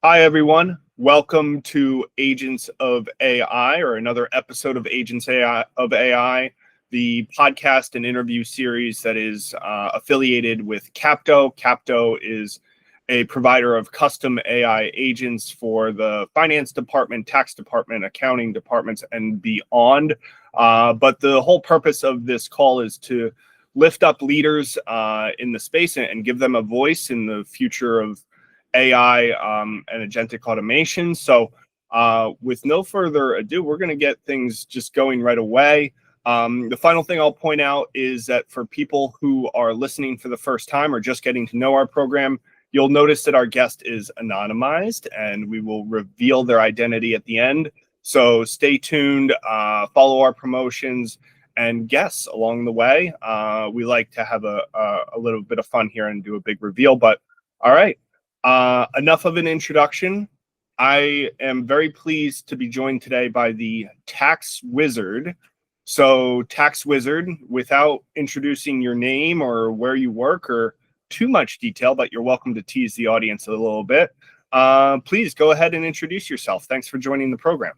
Hi, everyone. Welcome to Agents of AI, or another episode of Agents of AI, the podcast and interview series that is affiliated with Capto. Capto is a provider of custom AI agents for the finance department, tax department, accounting departments, and beyond. But the whole purpose of this call is to lift up leaders in the space and give them a voice in the future of AI and agentic automation. So with no further ado, we're going to get things just going right away. The final thing I'll point out is that for people who are listening for the first time or just getting to know our program, you'll notice that our guest is anonymized and we will reveal their identity at the end. So stay tuned, follow our promotions, and guess along the way. We like to have a little bit of fun here and do a big reveal. But all right. Enough of an introduction. I am very pleased to be joined today by the tax wizard. So, tax wizard, without introducing your name or where you work or too much detail, but you're welcome to tease the audience a little bit. Please go ahead and introduce yourself. Thanks for joining the program.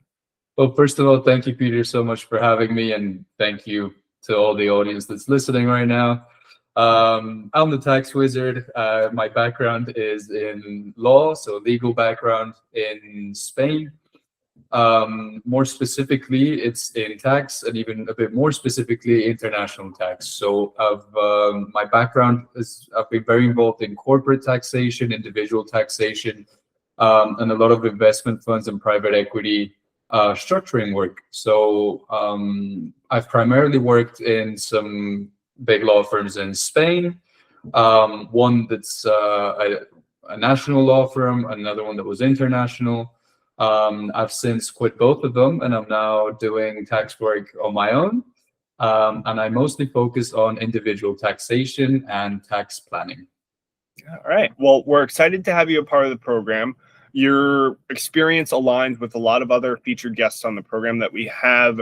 Well, first of all, thank you, Peter, so much for having me, and thank you to all the audience that's listening right now. I'm the tax wizard. My background is in law, so legal background in Spain. More specifically, it's in tax, and even a bit more specifically, international tax. So my background is I've been very involved in corporate taxation, individual taxation, and a lot of investment funds and private equity structuring work. So I've primarily worked in some big law firms in Spain, one that's a national law firm, another one that was international. I've since quit both of them, and I'm now doing tax work on my own. And I mostly focus on individual taxation and tax planning. All right. Well, we're excited to have you a part of the program. Your experience aligns with a lot of other featured guests on the program that we have.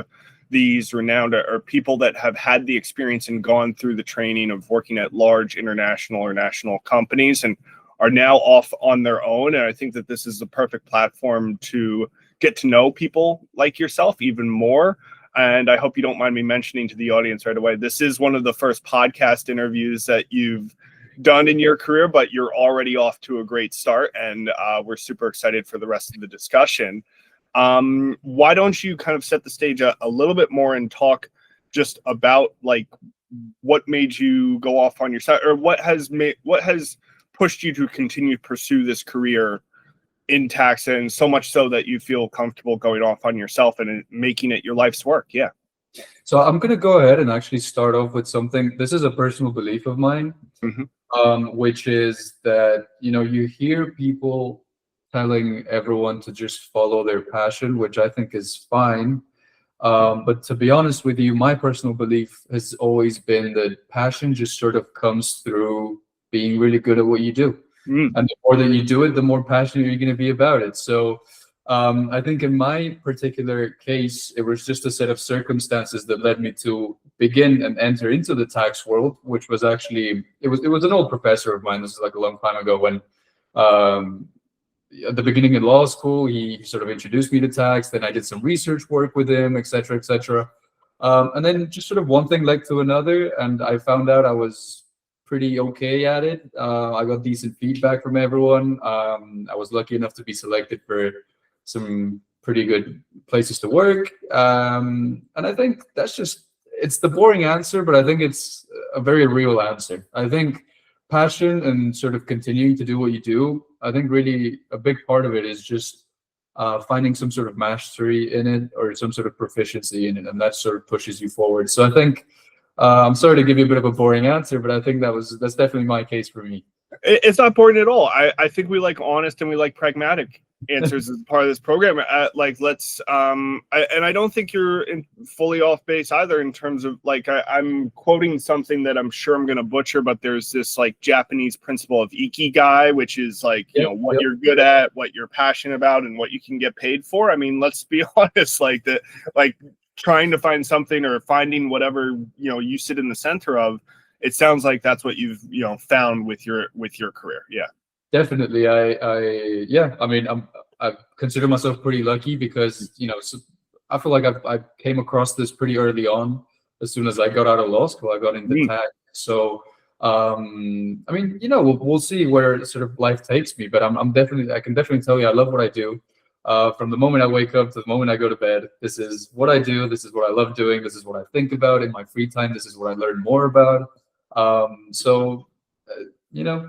These renowned or people that have had the experience and gone through the training of working at large international or national companies and are now off on their own. And I think that this is the perfect platform to get to know people like yourself even more. And I hope you don't mind me mentioning to the audience right away, this is one of the first podcast interviews that you've done in your career, but you're already off to a great start. And we're super excited for the rest of the discussion. Why don't you kind of set the stage a little bit more and talk just about like what made you go off on your side, or what has pushed you to continue to pursue this career in tax, and so much so that you feel comfortable going off on yourself and making it your life's work. Yeah. So I'm going to go ahead and actually start off with something. This is a personal belief of mine, which is that, you hear people telling everyone to just follow their passion, which I think is fine. But to be honest with you, my personal belief has always been that passion just sort of comes through being really good at what you do. And the more that you do it, the more passionate you're going to be about it. So I think in my particular case, it was just a set of circumstances that led me to begin and enter into the tax world, which was actually, it was an old professor of mine. This is like a long time ago when at the beginning of law school, he sort of introduced me to tax. Then I did some research work with him, et cetera, et cetera. And then just sort of one thing led to another. And I found out I was pretty okay at it. I got decent feedback from everyone. I was lucky enough to be selected for some pretty good places to work. And I think it's the boring answer, but I think it's a very real answer. I think passion and sort of continuing to do what you do, I think really a big part of it is just finding some sort of mastery in it or some sort of proficiency in it, and that sort of pushes you forward. So I think I'm sorry to give you a bit of a boring answer, but I think that's definitely my case for me. It's not boring at all. I think we like honest and we like pragmatic answers as part of this program. I don't think you're fully off base either in terms of I'm quoting something that I'm sure I'm going to butcher, but there's this like Japanese principle of ikigai, which is like, what you're good at, what you're passionate about, and what you can get paid for. I mean, let's be honest, trying to find something or finding whatever, you sit in the center of, it sounds like that's what you've, found with your career. Yeah. Definitely. Yeah, I mean, I consider myself pretty lucky because, I feel like I came across this pretty early on. As soon as I got out of law school, I got into Mm, tech. So, I mean, we'll see where sort of life takes me, but I can definitely tell you, I love what I do. From the moment I wake up to the moment I go to bed, this is what I do. This is what I love doing. This is what I think about in my free time. This is what I learn more about. So, you know,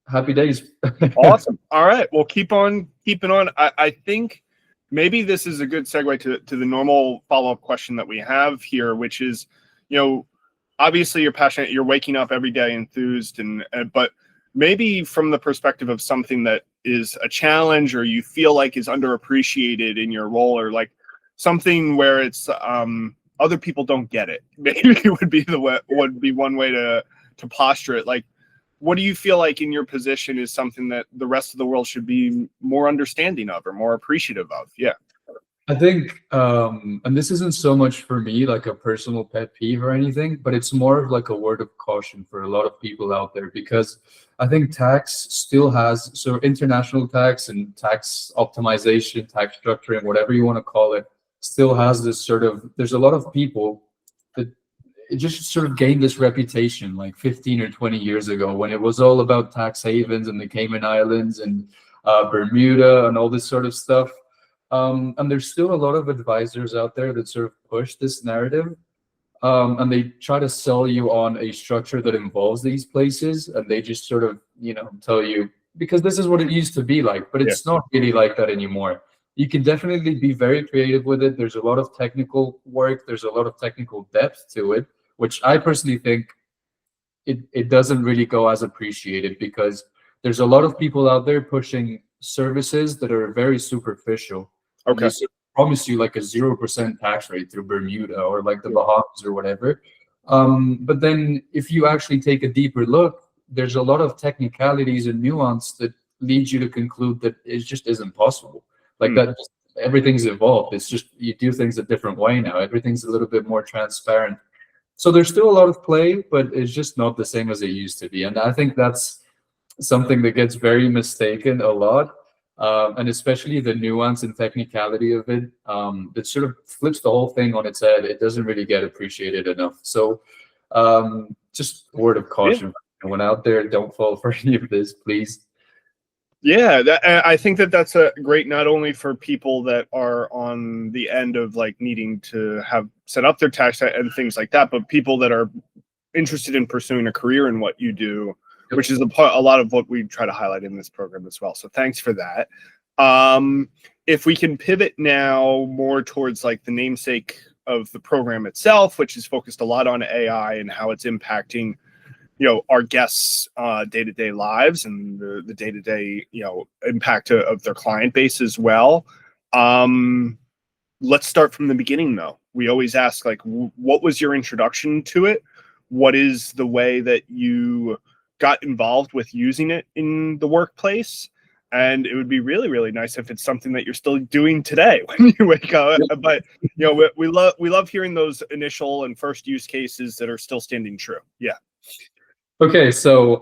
happy days. awesome. All right. Well, keep on keeping on. I think maybe this is a good segue to the normal follow-up question that we have here, which is, obviously you're passionate, you're waking up every day enthused, but maybe from the perspective of something that is a challenge or you feel like is underappreciated in your role, or like something where it's other people don't get it. Maybe would be one way to posture it. Like, what do you feel like in your position is something that the rest of the world should be more understanding of or more appreciative of? Yeah. I think, and this isn't so much for me like a personal pet peeve or anything, but it's more of like a word of caution for a lot of people out there, because I think tax still has, so international tax and tax optimization, tax structuring, whatever you want to call it, still has this sort of, there's a lot of people that it just sort of gained this reputation like 15 or 20 years ago when it was all about tax havens and the Cayman Islands and Bermuda and all this sort of stuff. And there's still a lot of advisors out there that sort of push this narrative, and they try to sell you on a structure that involves these places, and they just sort of, tell you because this is what it used to be like, but Yeah. it's not really like that anymore. You can definitely be very creative with it. There's a lot of technical work. There's a lot of technical depth to it, which I personally think it doesn't really go as appreciated, because there's a lot of people out there pushing services that are very superficial, and they Okay. sort of promise you like a 0% tax rate through Bermuda or like the Bahamas or whatever. But then if you actually take a deeper look, there's a lot of technicalities and nuance that leads you to conclude that it just isn't possible. Like Hmm. that, everything's evolved. It's just you do things a different way now. Everything's a little bit more transparent. So there's still a lot of play, but it's just not the same as it used to be. And I think that's something that gets very mistaken a lot. And especially the nuance and technicality of it, that sort of flips the whole thing on its head. It doesn't really get appreciated enough. So just a word of caution. Anyone out there, don't fall for any of this, please. Yeah, I think that's a great, not only for people that are on the end of like needing to have set up their tax and things like that, but people that are interested in pursuing a career in what you do, which is a lot of what we try to highlight in this program as well. So thanks for that. If we can pivot now more towards like the namesake of the program itself, which is focused a lot on AI and how it's impacting our guests' day-to-day lives and the day-to-day impact of their client base as well. Let's start from the beginning, though. We always ask, like, what was your introduction to it? What is the way that you got involved with using it in the workplace? And it would be really, really nice if it's something that you're still doing today when you wake up. But we love hearing those initial and first use cases that are still standing true. Yeah. Okay, so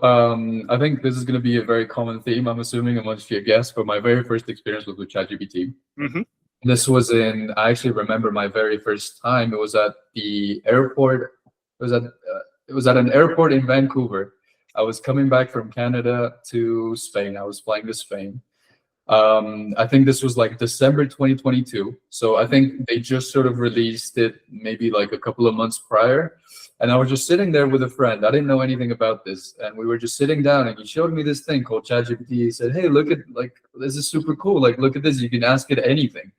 I think this is going to be a very common theme, I'm assuming, amongst your guests, but my very first experience was with ChatGPT. Mm-hmm. This was I actually remember my very first time. It was at the airport. It was at an airport in Vancouver. I was coming back from Canada to Spain. I was flying to Spain. I think this was like December 2022. So I think they just sort of released it maybe like a couple of months prior. And I was just sitting there with a friend. I didn't know anything about this. And we were just sitting down, and he showed me this thing called ChatGPT. He said, "Hey, look at, like, this is super cool. Like, look at this. You can ask it anything."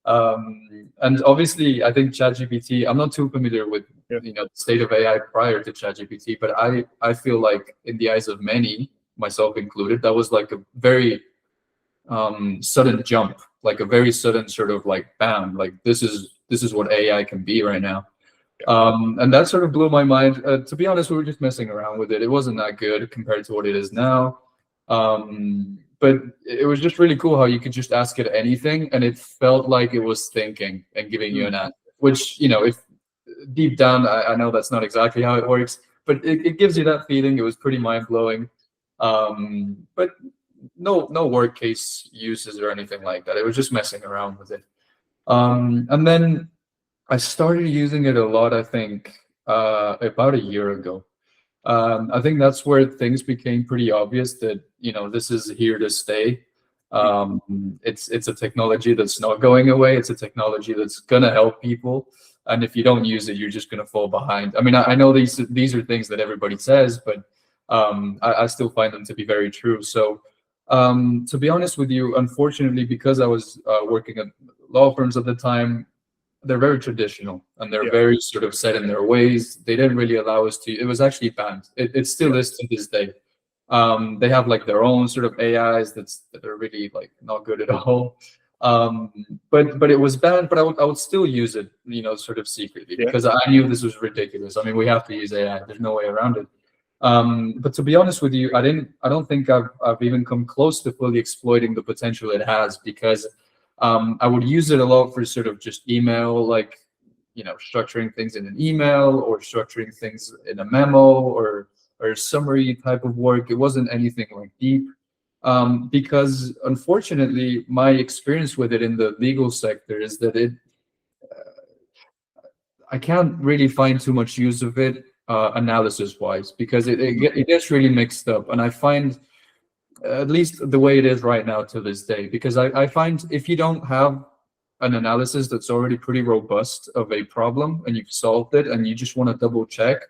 And obviously, I think ChatGPT, I'm not too familiar with the state of AI prior to ChatGPT, but I feel like in the eyes of many, myself included, that was like a very sudden jump, like a very sudden sort of like bam, like this is what AI can be right now. And that sort of blew my mind. To be honest, we were just messing around with it. It wasn't that good compared to what it is now. But it was just really cool how you could just ask it anything, and it felt like it was thinking and giving you an answer, which, if deep down, I know that's not exactly how it works, but it gives you that feeling. It was pretty mind-blowing. But no work case uses or anything like that. It was just messing around with it. And then I started using it a lot, I think, about a year ago. I think that's where things became pretty obvious that, this is here to stay. It's a technology that's not going away. It's a technology that's gonna help people. And if you don't use it, you're just gonna fall behind. I mean, I know these are things that everybody says, but I still find them to be very true. So to be honest with you, unfortunately, because I was working at law firms at the time, they're very traditional and they're very sort of set in their ways. They didn't really allow us to. It was actually banned. It still is to this day. They have like their own sort of AIs that are really like not good at all. But it was banned. But I would still use it, sort of secretly, because I knew this was ridiculous. I mean, we have to use AI. There's no way around it. But to be honest with you, I don't think I've even come close to fully exploiting the potential it has, because I would use it a lot for sort of just email, like, structuring things in an email or structuring things in a memo or summary type of work. It wasn't anything like deep, because unfortunately, my experience with it in the legal sector is that I can't really find too much use of it analysis wise, because it gets really mixed up. And I find, at least the way it is right now to this day, because I find if you don't have an analysis that's already pretty robust of a problem and you've solved it and you just want to double check,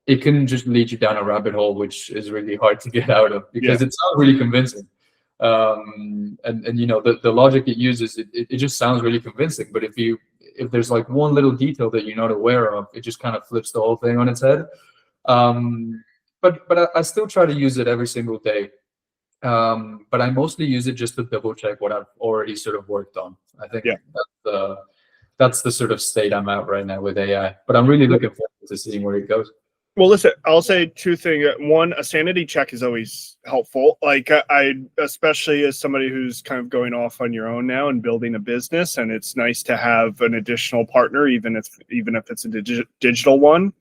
it can just lead you down a rabbit hole, which is really hard to get out of, because it's not really convincing. And the logic it uses, it just sounds really convincing. But if there's like one little detail that you're not aware of, it just kind of flips the whole thing on its head. But I still try to use it every single day. But I mostly use it just to double check what I've already sort of worked on. I think that's the sort of state I'm at right now with AI. But I'm really looking forward to seeing where it goes. Well, listen, I'll say two things. One, a sanity check is always helpful. Like I especially as somebody who's kind of going off on your own now and building a business, and it's nice to have an additional partner, even if it's a digital one.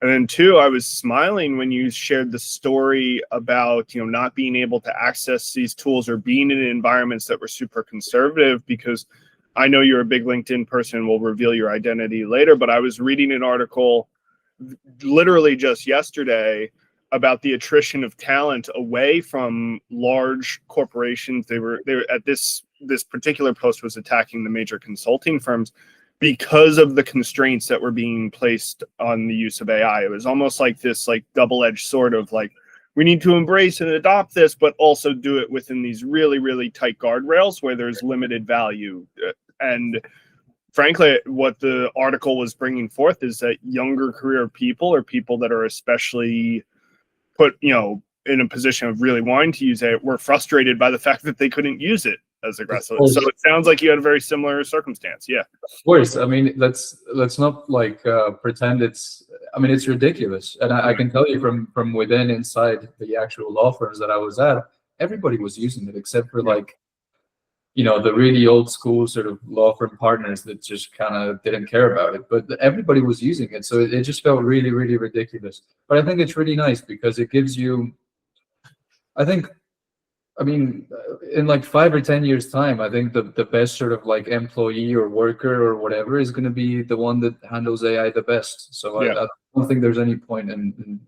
And then two, I was smiling when you shared the story about, not being able to access these tools or being in environments that were super conservative, because I know you're a big LinkedIn person. We'll reveal your identity later, but I was reading an article literally just yesterday about the attrition of talent away from large corporations. They were at this particular post was attacking the major consulting firms because of the constraints that were being placed on the use of AI. It was almost like this double-edged sword of like, we need to embrace and adopt this, but also do it within these really, really tight guardrails where there's limited value. And frankly, what the article was bringing forth is that younger career people, or people that are especially put, in a position of really wanting to use it, were frustrated by the fact that they couldn't use it as aggressively. So it sounds like you had a very similar circumstance. Yeah. Of course. I mean, let's not pretend it's ridiculous. And I can tell you from within, inside the actual law firms that I was at, everybody was using it except for the really old school sort of law firm partners that just kind of didn't care about it. But everybody was using it. So it just felt really, really ridiculous. But I think it's really nice because it gives you, in like 5 or 10 years time, I think the best sort of like employee or worker or whatever is going to be the one that handles AI the best. So I don't think there's any point in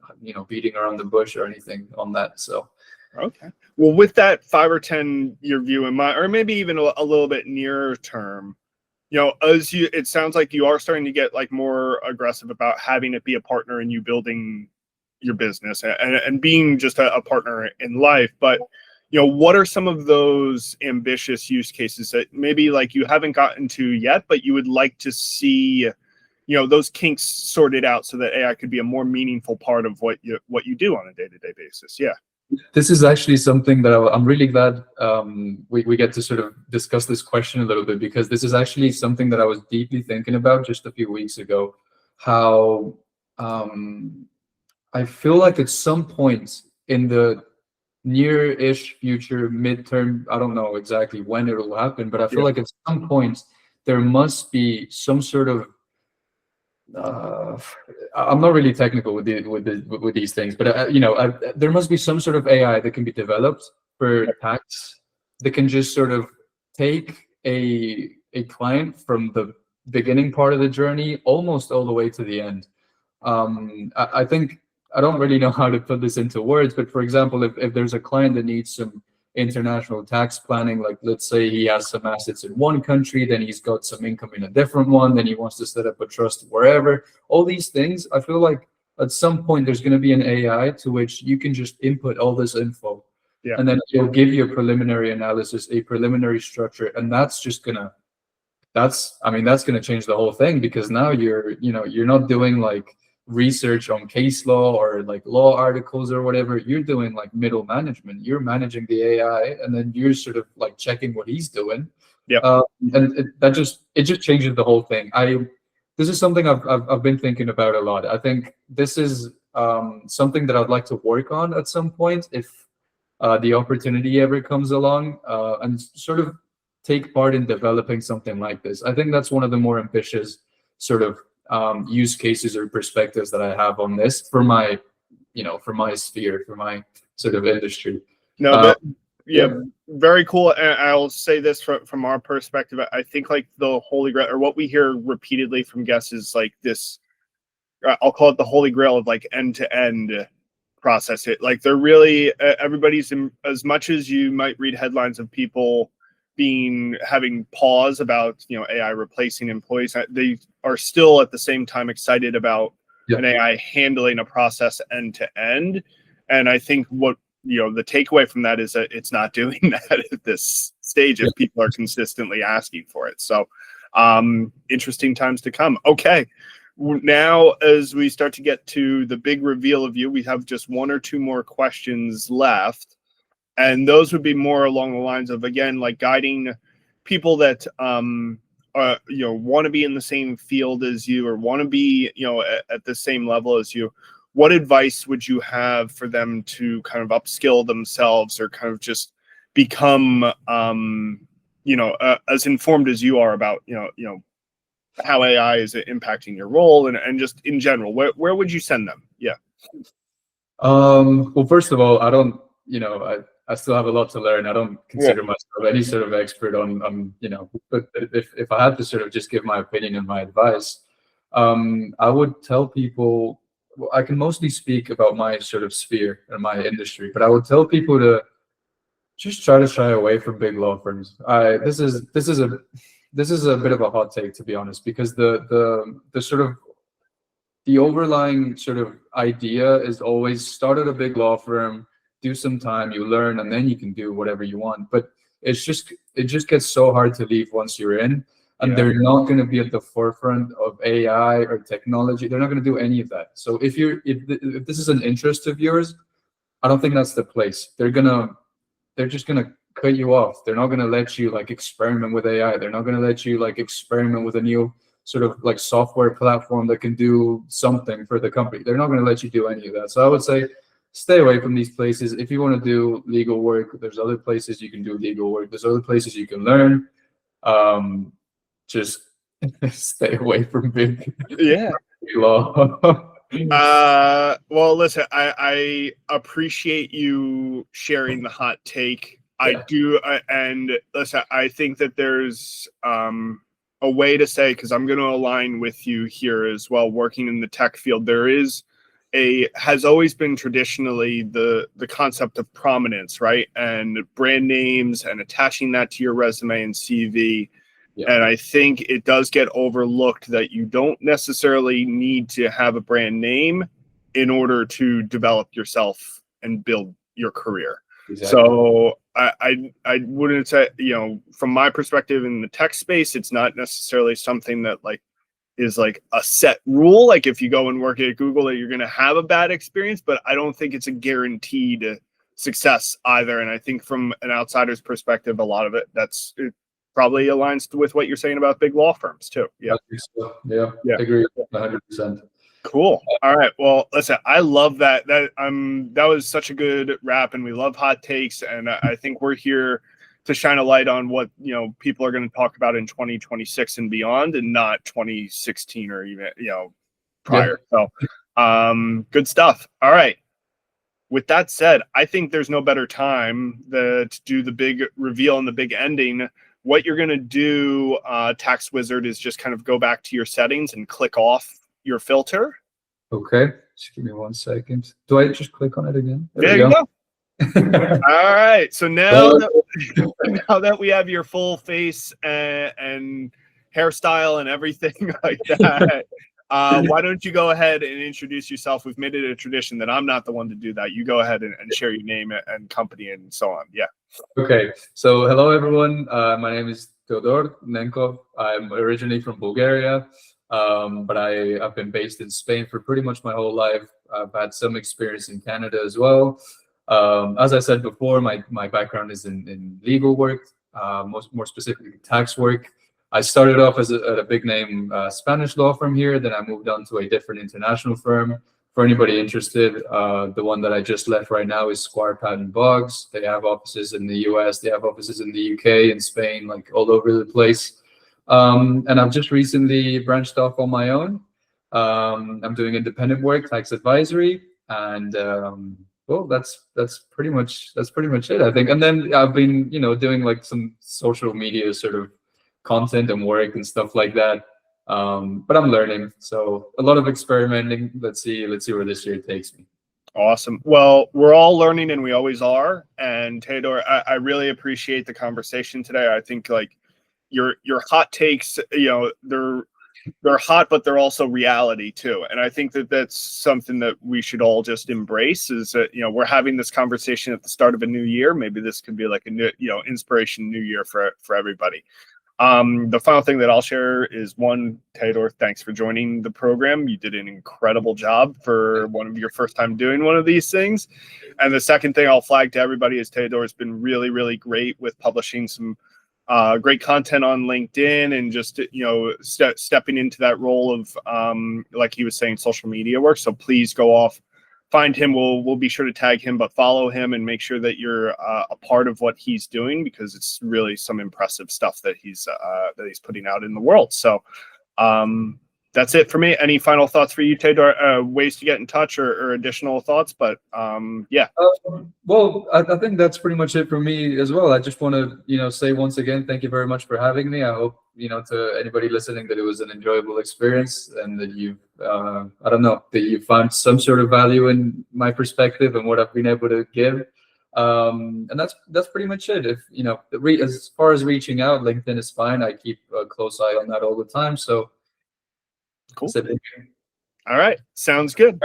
beating around the bush or anything on that. So. Okay. Well, with that 5 or 10 year view in mind, or maybe even a little bit nearer term, it sounds like you are starting to get like more aggressive about having it be a partner in you building your business and being just a partner in life. But, what are some of those ambitious use cases that maybe like you haven't gotten to yet, but you would like to see, those kinks sorted out so that AI could be a more meaningful part of what you do on a day-to-day basis? Yeah. This is actually something that I'm really glad we get to sort of discuss this question a little bit, because this is actually something that I was deeply thinking about just a few weeks ago. How I feel like at some point in the near-ish future, midterm, I don't know exactly when it will happen, but I feel like at some point there must be some sort of I'm not really technical with these things, but there must be some sort of AI that can be developed for tax, they can just sort of take a client from the beginning part of the journey almost all the way to the end. I think I don't really know how to put this into words, but for example, if there's a client that needs some international tax planning, like let's say he has some assets in one country, then he's got some income in a different one, then he wants to set up a trust wherever, all these things, I feel like at some point there's going to be an AI to which you can just input all this info. Yeah. And then it'll give you a preliminary analysis, a preliminary structure, and that's going to change the whole thing, because now you're not doing like research on case law or like law articles or whatever. You're doing like middle management. You're managing the AI, and then you're sort of like checking what he's doing. Yeah. And it just changes the whole thing. This is something I've been thinking about a lot. I think this is something that I'd like to work on at some point if the opportunity ever comes along, and sort of take part in developing something like this. I think that's one of the more ambitious sort of use cases or perspectives that I have on this for my sphere, for my sort of industry. No, yeah, very cool. And I'll say this from our perspective. I think like the holy grail, or what we hear repeatedly from guests, is like this. I'll call it the holy grail of like end-to-end process. It like they're really everybody's as much as you might read headlines of people having pause about AI replacing employees, they are still at the same time excited about an AI handling a process end to end. And I think what the takeaway from that is that it's not doing that at this stage if people are consistently asking for it. So interesting times to come. Okay, now as we start to get to the big reveal of you, we have just one or two more questions left. And those would be more along the lines of, again, like guiding people that want to be in the same field as you, or want to be at the same level as you. What advice would you have for them to kind of upskill themselves, or kind of just become as informed as you are about how AI is impacting your role, and just in general, where would you send them? Yeah. Well, first of all, I don't, I still have a lot to learn. I don't consider myself any sort of expert on but if I had to sort of just give my opinion and my advice, I would tell people, well, I can mostly speak about my sort of sphere and my industry, but I would tell people to just try to shy away from big law firms. This is a bit of a hot take, to be honest, because the sort of the overlying sort of idea is always start at a big law firm, do some time, you learn, and then you can do whatever you want. But it just gets so hard to leave once you're in, and they're not going to be at the forefront of AI or technology. They're not going to do any of that. So if this is an interest of yours, I don't think that's the place. They're just gonna cut you off. They're not gonna let you like experiment with AI. They're not gonna let you like experiment with a new sort of like software platform that can do something for the company. They're not gonna let you do any of that. So I would say stay away from these places. If you want to do legal work, there's other places you can do legal work. There's other places you can learn. Just stay away from big law. Well, listen, I appreciate you sharing the hot take. I do, and listen, I think that there's a way to say, because I'm going to align with you here as well, working in the tech field, there has always been traditionally the concept of prominence, right? And brand names and attaching that to your resume and CV. And I think it does get overlooked that you don't necessarily need to have a brand name in order to develop yourself and build your career. Exactly. So I wouldn't say, from my perspective in the tech space, it's not necessarily something that like is like a set rule. Like if you go and work at Google, that you're going to have a bad experience, but I don't think it's a guaranteed success either. And I think from an outsider's perspective, a lot of it probably aligns with what you're saying about big law firms too. Yeah. I agree 100%. Cool. All right. Well, listen, I love that. That was such a good wrap, and we love hot takes. And I think we're here to shine a light on what people are going to talk about in 2026 and beyond, and not 2016 or even prior. So, good stuff. All right. with that said, I think there's no better time to do the big reveal and the big ending. What you're going to do, Tax Wizard, is just kind of go back to your settings and click off your filter. Okay, just give me 1 second. Do I just click on it again? There you go. All right. So now that we have your full face and hairstyle and everything like that, why don't you go ahead and introduce yourself? We've made it a tradition that I'm not the one to do that. You go ahead and share your name and company and so on. Yeah. Okay. So hello, everyone. My name is Teodor Nenkov. I'm originally from Bulgaria, but I've been based in Spain for pretty much my whole life. I've had some experience in Canada as well. As I said before, my background is in legal work, more specifically tax work. I started off at a big name Spanish law firm here. Then I moved on to a different international firm. For anybody interested, the one that I just left right now is Squire Patton Boggs. They have offices in the US, they have offices in the UK, in Spain, like all over the place. And I've just recently branched off on my own. I'm doing independent work, tax advisory, and well, that's pretty much it, I think. And then I've been, doing like some social media sort of content and work and stuff like that. But I'm learning, so a lot of experimenting. Let's see where this year takes me. Awesome. Well, we're all learning, and we always are. And Teodor, I really appreciate the conversation today. I think like your hot takes, they're hot, but they're also reality too. And I think that that's something that we should all just embrace, is that, we're having this conversation at the start of a new year. Maybe this could be like a new, inspiration new year for everybody. The final thing that I'll share is, one, Teodor, thanks for joining the program. You did an incredible job for one of your first time doing one of these things. And the second thing I'll flag to everybody is Teodor has been really, really great with publishing some great content on LinkedIn, and just, stepping into that role of, like he was saying, social media work. So please go off, find him. We'll be sure to tag him, but follow him and make sure that you're a part of what he's doing, because it's really some impressive stuff that he's putting out in the world. So that's it for me. Any final thoughts for you, Teodor? Ways to get in touch or additional thoughts? But yeah. Well, I think that's pretty much it for me as well. I just want to, say once again, thank you very much for having me. I hope, to anybody listening, that it was an enjoyable experience, and that you've, that you found some sort of value in my perspective and what I've been able to give. And that's pretty much it. If, as far as reaching out, LinkedIn is fine. I keep a close eye on that all the time. So cool. All right. Sounds good.